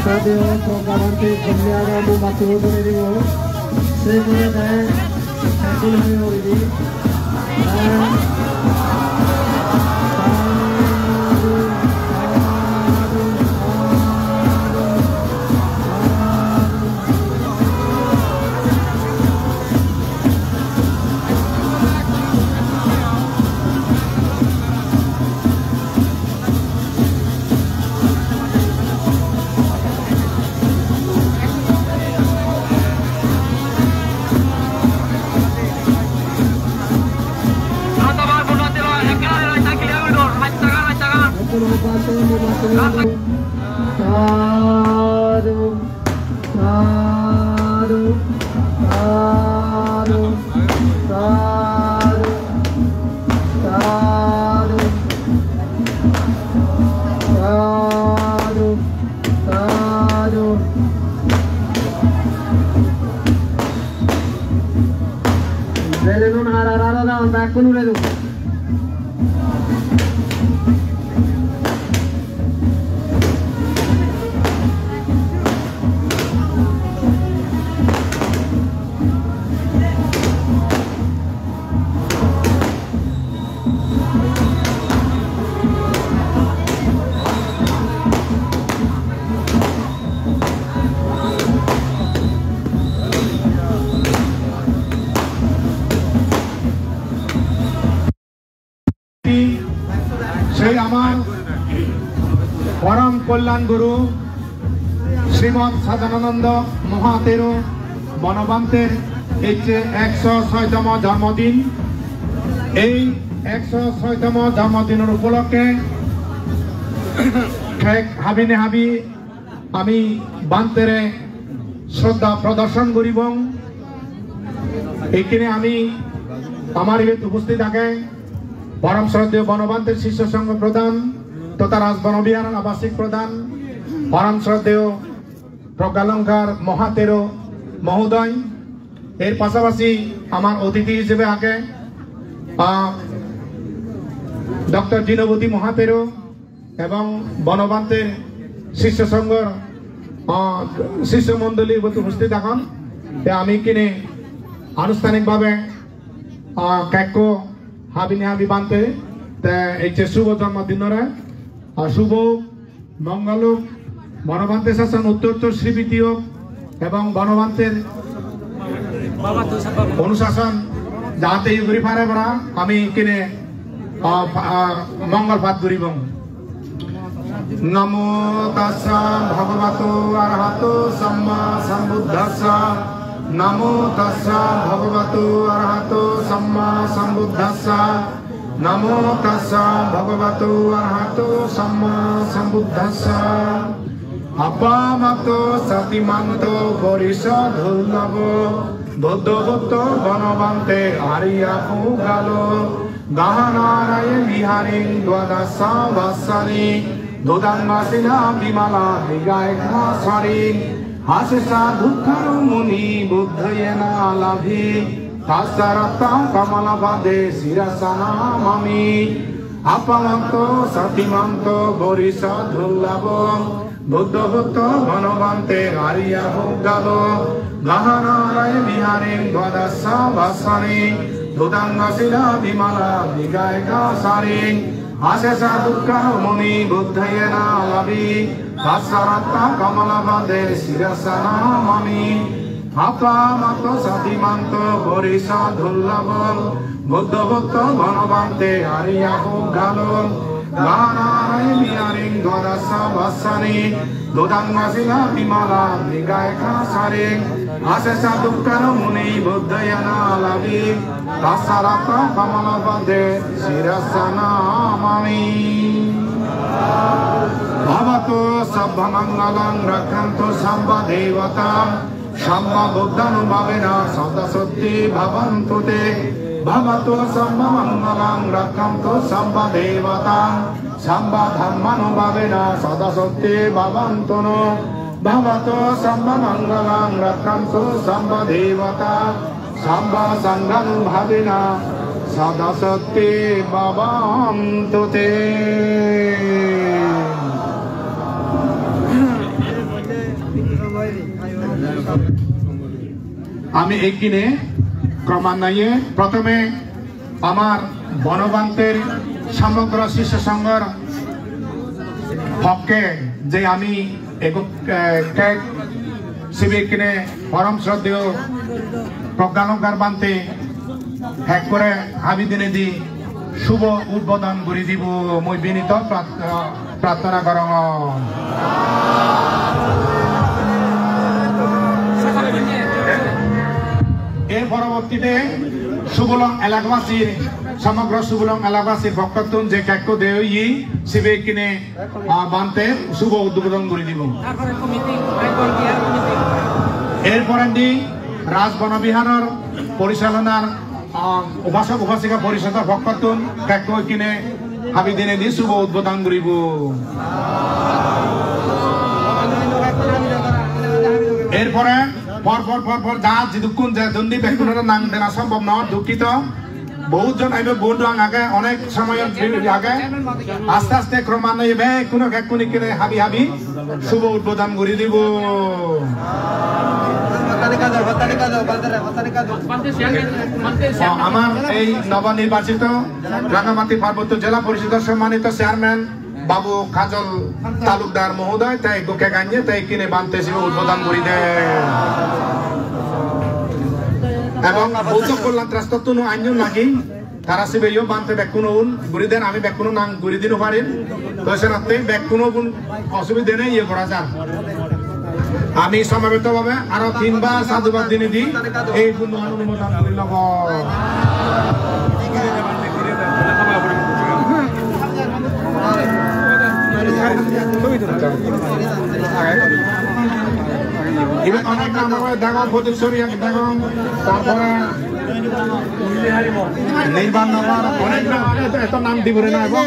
Sadio Prokavante Kumyaga Mumatu Duriwo Semuanya Hakul Hayori परम कल्याण गुरु श्रीमद सदानंद महातेरो बनबान्तेर 106तम जन्मदिन 106तम जन्मदिन उपलक्षे हाबिने हाबी आमी बान्तेरे श्रद्धा प्रदर्शन करिबं एखाने आमी आमार उपस्थित थाके परम श्रद्धेय बनबान्तेर शिष्य संघ प्रधान तथा राजबनबिहार आवासिक प्रधान परम श्रद्धेय प्रज्ञालंकार महातेरो महोदय एर पाशापाशी आमार अतिथि हिसेबे आगे डॉक्टर जिनवती महातेरो एवं बनबान्तेर शिष्य संघर शिष्य मंडली उपस्थित थाकेन आमी किने आनुष्ठानिक भावे केक हाबिने हाबि बान्ते शुभ जन्मदिन शुभ मंगल बनबान्ते शासन उत्तरोत्तर श्रीबृद्धि एवं बनबान्तेर अनुशासन जाते घुरी फारे पड़ा आमी किने मंगल पाठ करिबं नमो तस्सा भगवतो अरहतो सम्मा सम्बुद्धस्सा नमो तस्सा भगवतो अरहतो सम्मा सम्बुद्धस्सा नमो तस्सा भगवतो अरहतो सम्मा सम्बुद्धस्सा अपामतो सतिमन्तो परिषदुर्लभो बुद्धभूतो बनबान्ते आर्या पुगालो गहनाराय विहारे द्वादशा वत्सरे दुदान्मासिना विमला निगायका सरे हासेसा दुःखरो मुनि बुद्धयेना लाभे तास्सरत्ता कमलपदे शिरसनामि अपामतो सतिमन्तो परिषदुर्लभो बुद्धभूतो बनबान्ते आर्या पुगालो गहनाराय विहारे द्वादशा वत्सरे दुदान्मासिना विमला निगायका सरे हासेसा दुःखरो मुनि बुद्धयेना लाभे तास्सरत्ता कमलपदे शिरसनामि अपामतो सतिमन्तो परिषदुर्लभो बुद्धभूतो बनबान्ते आर्या पुगालो गहनाराय विहारे द्वादशा वत्सरे दुदान्मासिना विमला निगायका सरे हासेसा दुःखरो मुनि बुद्धयेना लाभे तास्सरत्ता कमलपदे शिरसनामि भवतु सर्वमङ्गलं रक्षन्तु सर्वदेवतां सर्वबुद्धानुभावेन सदा सत्ये भवन्तु ते भवतु सर्वमङ्गलं रक्षन्तु सर्वदेवतां सर्वधर्मानुभावेन सदा सत्ये भवन्तु नो भवतु सर्वमङ्गलं रक्षन्तु सर्वदेवतां सर्वसङ्घानुभावेन সদা সত্যি ভবন্তুতে। আমি এখানে ক্রমান্বয়ে প্রথমে আমার বনবান্তের সমগ্র শিষ্য সংঘর পক্ষে যে আমি শিবিরকে পরম শ্রদ্ধেয় প্রজ্ঞালঙ্কার বান্তে হ্যাক করে আমি দিনে দি শুভ উদ্বোধন করে দিব মই বিনীত প্রার্থনা কর। এর পরবর্তীতে সুবলং এলাকাবাসীর সমগ্র সুবলং এলাকাবাসীর পক্ষতুন যে ক্যাক্য দেয় শিবির কিনে বানতে শুভ উদ্বোধন করে দিব। এরপরে রাজ বনবিহারের পরিচালনার উপাসক উপাসিকা পরিষদের পক্ষতুন ক্যাক্য কিনে হাবি দিনে দি শুভ উদ্বোধন করিব। এরপরে পরপর যা যেদুকুন যে দন্ডি ব্যক্তির নাম দেনা সম্ভব নয় দুঃখিত। বহুজন আইবে বন্ধু আগে অনেক সময় আগে আস্তে আস্তে ক্রমান্বয়ে কোনো এক্ষুনি কিনে হাবি শুভ উদ্বোধন করে দিব। আমার এই নবনির্বাচিত রাঙ্গামাটি পার্বত্য জেলা পরিষদের সম্মানিত চেয়ারম্যান বাবু কাজল তালুকদার মহোদয় তাই গোকে গাঞ্জে তাই কিনে বানতে উদ্বোধন করে দেয় এবং বৌদ্ধ কল্যাণ ট্রাস্ট আইন লাগি তারা সিবে বানতে বেকুনো ঘুরি দেন আমি বেকুনো নাম ঘুরি দিন পারেন তো সেনাতে বেকুনো অসুবিধা নেই ইয়ে করা যান। আমি সমাবেত ভাবে আরো 3 বার সাধুবাদ দিনে দিই এই অনুমোদন করে লব। এবার অনেক নাম দেখো প্রদীপশ্বরী দেখো তারপরে নির্বাণ নাম্বার অনেক এত নাম দিব না এবং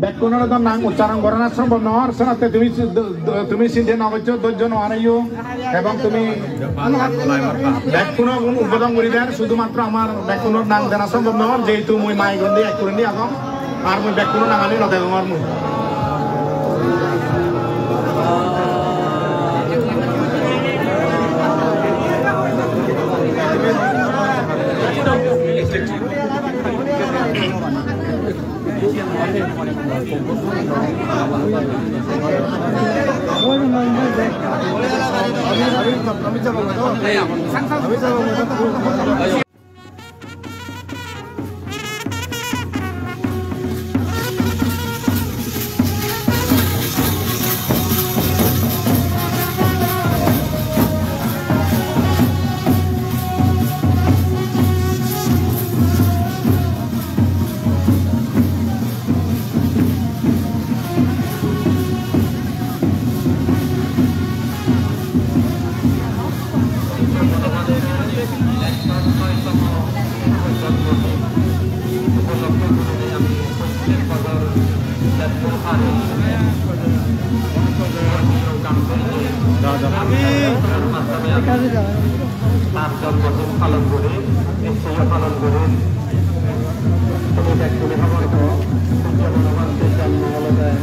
ব্যাকুণের নাম উচ্চারণ করা না সম্ভব নয় শোনাতে তুমি সিদ্ধে নবজ্য ধৈর্য নহারাইও এবং তুমি ব্যাকুণ উদ্বোধন করে দেন শুধুমাত্র আমার ব্যাকুণের নাম দেনা সম্ভব নয় যেহেতু মুই মাই গন্ডি এক করে নি এখন আর মুই ব্যাকুণ নামানি নদেব আমার মুই তার জন্মদিন পালন করে উৎসব পালন করে জন্ম হলো যায়।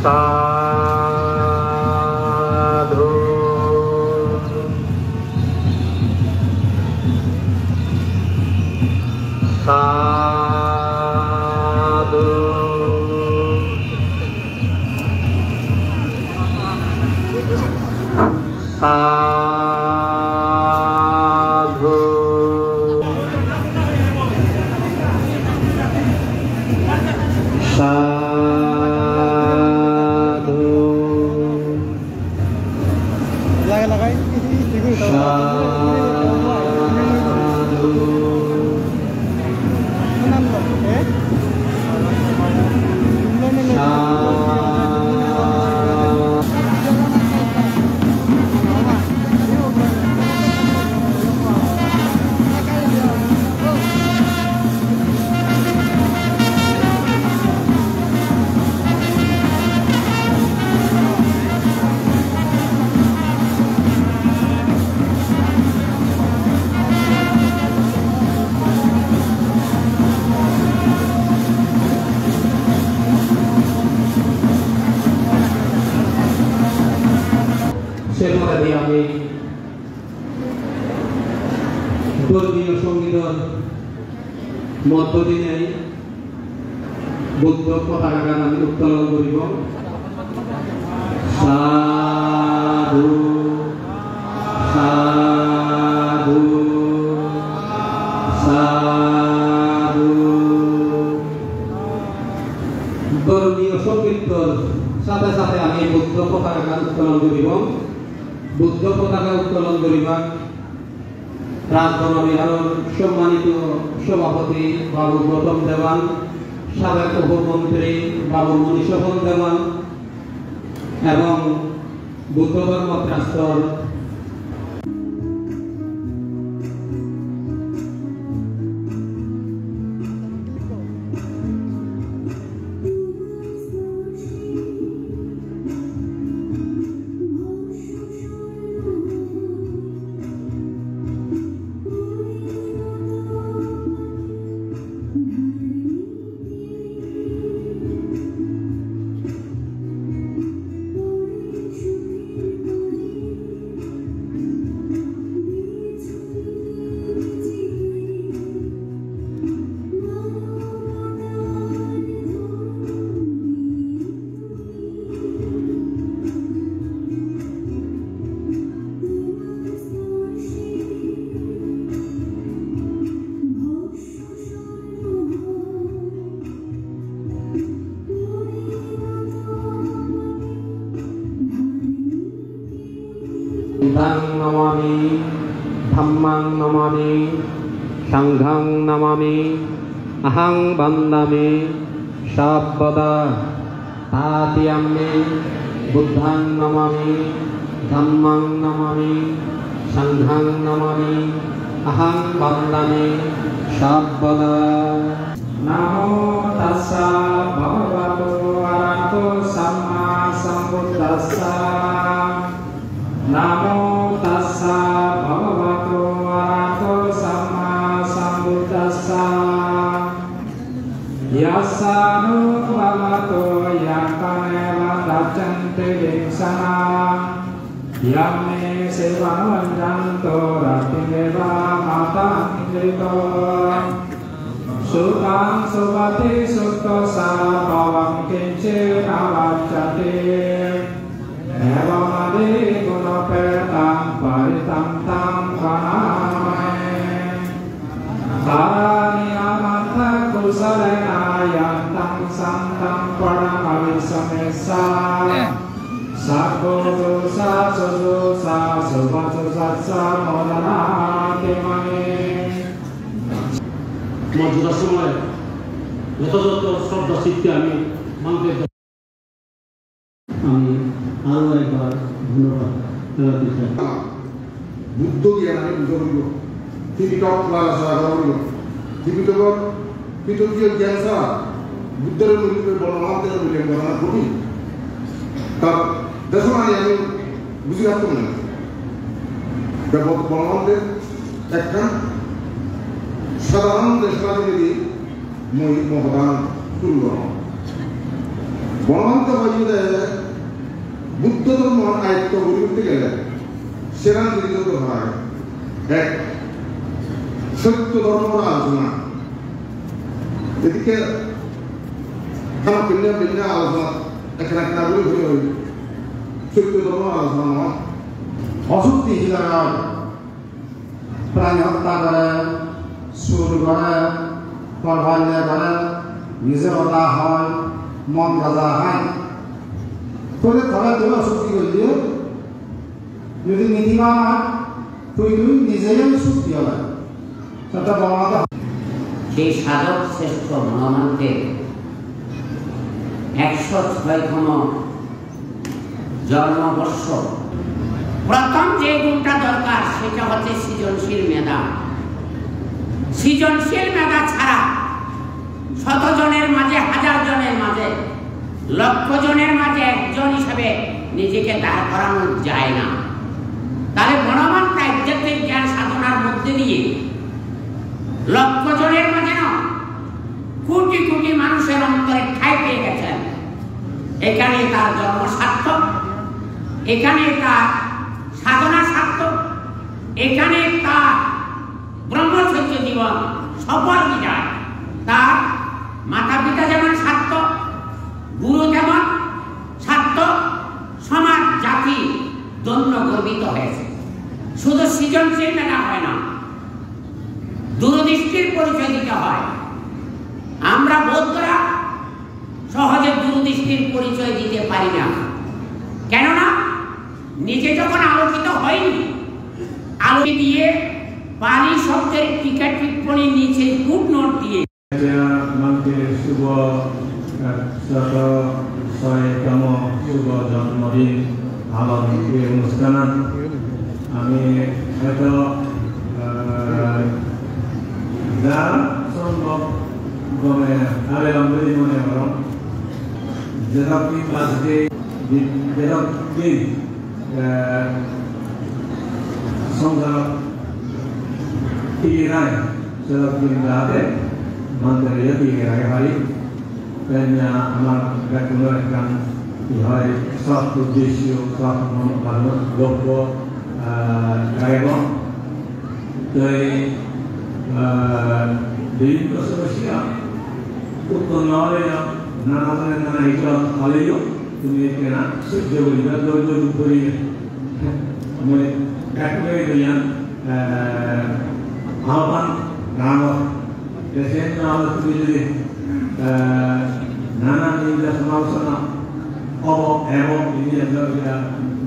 সাধু সাধু সাধু সাধু লাগাই সেখানে আমি ধর্মীয় সঙ্গীতের মধ্য দিয়ে বুদ্ধ পতাকা গান আমি উত্তোলন করিব। সাধু সাধু সাধু। ধর্মীয় সঙ্গীতের সাথে সাথে আমি বুদ্ধ পতাকা গান উত্তোলন করিব। বুদ্ধ পতাকা উত্তোলন করিবা রাজবনবিহারের সম্মানিত সভাপতি বাবু গৌতম দেওয়ান, সাবেক উপমন্ত্রী বাবু মনীষোহন দেওয়ান এবং বুদ্ধ ধর্ম ট্রাস্টর बुद्धं नमामि धम्मं नमामि संघं नमामि अहं वन्दामि सर्वदा तात्यम्मि। बुद्धं नमामि धम्मं नमामि संघं नमामि अहं वन्दामि सर्वदा। नमो तस्सा भगवतो अरहतो सम्मा सम्बुद्धस्सा। नमो तस्सा भगवतो अरहतो सम्मा सम्बुद्धस्सा। यस्सानु भगवतो यत्तमेव दच्चन्ति विंशना। यम्मे शिवमञ्जन्तो रतिमेव माताङ्कृतो। सुखं सुपति सुखोसा भवं किञ्चिदवच्यते। एवमदि गुणपेतं परितं तं प्रणमामि। कारनियमन्तकुशलेन यन्तं सन्तं परमविस्मयसा। सर्वदोषा सुदोषा शुभदोषा मोदनाति मयि। মর্যাদার সময় যথাযথ শ্রদ্ধা চিত্তে আমি মানতে আমি আরো একবার ধন্যবাদ জানাতে চাই। বুদ্ধ জ্ঞান আমি বুঝে বলব ত্রিপিটক লালাসা বলব ত্রিপিটকর পিটকীয় জ্ঞান ছাড়া বুদ্ধের মূল্যের বর্ণনাদের মূল্যের বর্ণনা করি তার দেখুন আমি বুঝে রাখতাম না বর্ণনাদের একটা সাধারণ দেশবাদী মই মহদান তুলব বনবান্তে বাজিয়ে বুদ্ধ ধর্ম আয়ত্ত করতে গেলে সেরা দিকে ধরা এক সত্য ধর্মর আলোচনা এদিকে খানা পিন্না পিন্না আলোচনা এখানে একটা বলে হয়ে সত্য ধর্ম আলোচনা নয় অসত্যি হিসাবে প্রাণী হত্যা করে সুর করে ফলভাল্য করে নিজের হতা হয় মন রাজা হয় তোদের ধরা দেবে অসত্যি করে দিয়ে যদি নীতিবান হয় তুই নিজেই সত্যি হবে সেটা বলা সেই সাধক শ্রেষ্ঠ মহামান্তের 106তম জন্মবর্ষ প্রথম যে গুণটা দরকার সেটা হচ্ছে সৃজনশীল মেধা। সৃজনশীল মেধা ছাড়া শতজনের মাঝে, হাজার জনের মাঝে, লক্ষ জনের মাঝে একজন হিসাবে নিজেকে দাঁড় করানো যায় না। তাহলে বনবান্তা আধ্যাত্মিক জ্ঞান সাধনার মধ্যে দিয়ে লক্ষ জনের মাঝে না, কোটি কোটি মানুষের অন্তরে ঠাঁই পেয়ে গেছেন। এখানে তার জন্ম সার্থক, এখানে তার সাধনা সার্থক, এখানে তার ব্রহ্মচর্য জীবন সফল বিজয়। তার মাতা পিতা যেমন সার্থক, গুরু যেমন সার্থক, সমাজ জাতি ধন্য গর্বিত হয়েছে। শুধু সৃজনশীল মেধা হয় না, দূরদৃষ্টির পরিচয় দিতে হয়। আমরা বৌদ্ধরা সহজে দূরদৃষ্টির পরিচয় দিতে পারি না, কেননা নিজে যখন আলোকিত হয়নি, আলো দিয়ে পানি শব্দের টিকা টিপ্পণী নিচে ফুটনোট দিয়ে শুভ 106তম শুভ জন্মদিন পালন এই অনুষ্ঠানত আমি হয়তো যা সম্ভব গমে আরে আমি মনে করো যেরকম আজকে যেরকম সংসার টিকে নাই সেরকম যাতে মন্দিরে টিকে রাখে পারি। আমার কোনো একটা হয় সব উদ্দেশ্য সব ভালো লক্ষ্য রাখব। তো বিভিন্ন সমস্যা উৎপন্ন হলে নানা ধরনের নানা এগুলো হলেও তুমি কেনা সহ্য করি না, দৌড় করি মানে একটাই বললাম আহ্বান নাম দেশের নাম তুমি যদি নানা নিন্দা সমালোচনা হব এবং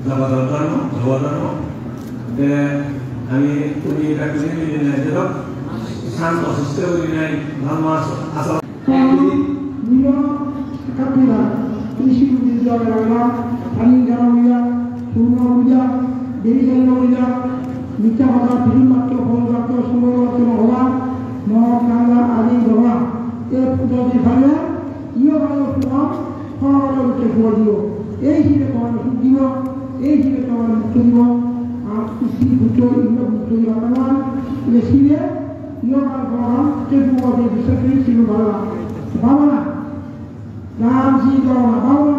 জগধর্ম আমি তুমি এটা কিনে শান্ত সুস্থ করি নাই ধর্ম আসল কাপিলা কৃষি পূজা লাগা পানি জানা পূজা সূর্য পূজা দেবী চন্দ্র পূজা মিথ্যা কথা ফিল্ম মাত্র ফল মাত্র সুন্দর ভগবান মদ কাঙ্গা আদি ভগবান এই পূজা যেখানে ইয়ে বাংলা প্রভাব ফল উঠে দিও এই হিসেবে তোমার সুখ দিব, এই হিসেবে তোমার মুক্ত দিব। আর কৃষি পুজো এগুলো মুক্ত দিব ভগবান শিবে ইয়ে ভগবান যে বিষয়টি ছিল ভালো ভাবনা রাম জি ভাবনা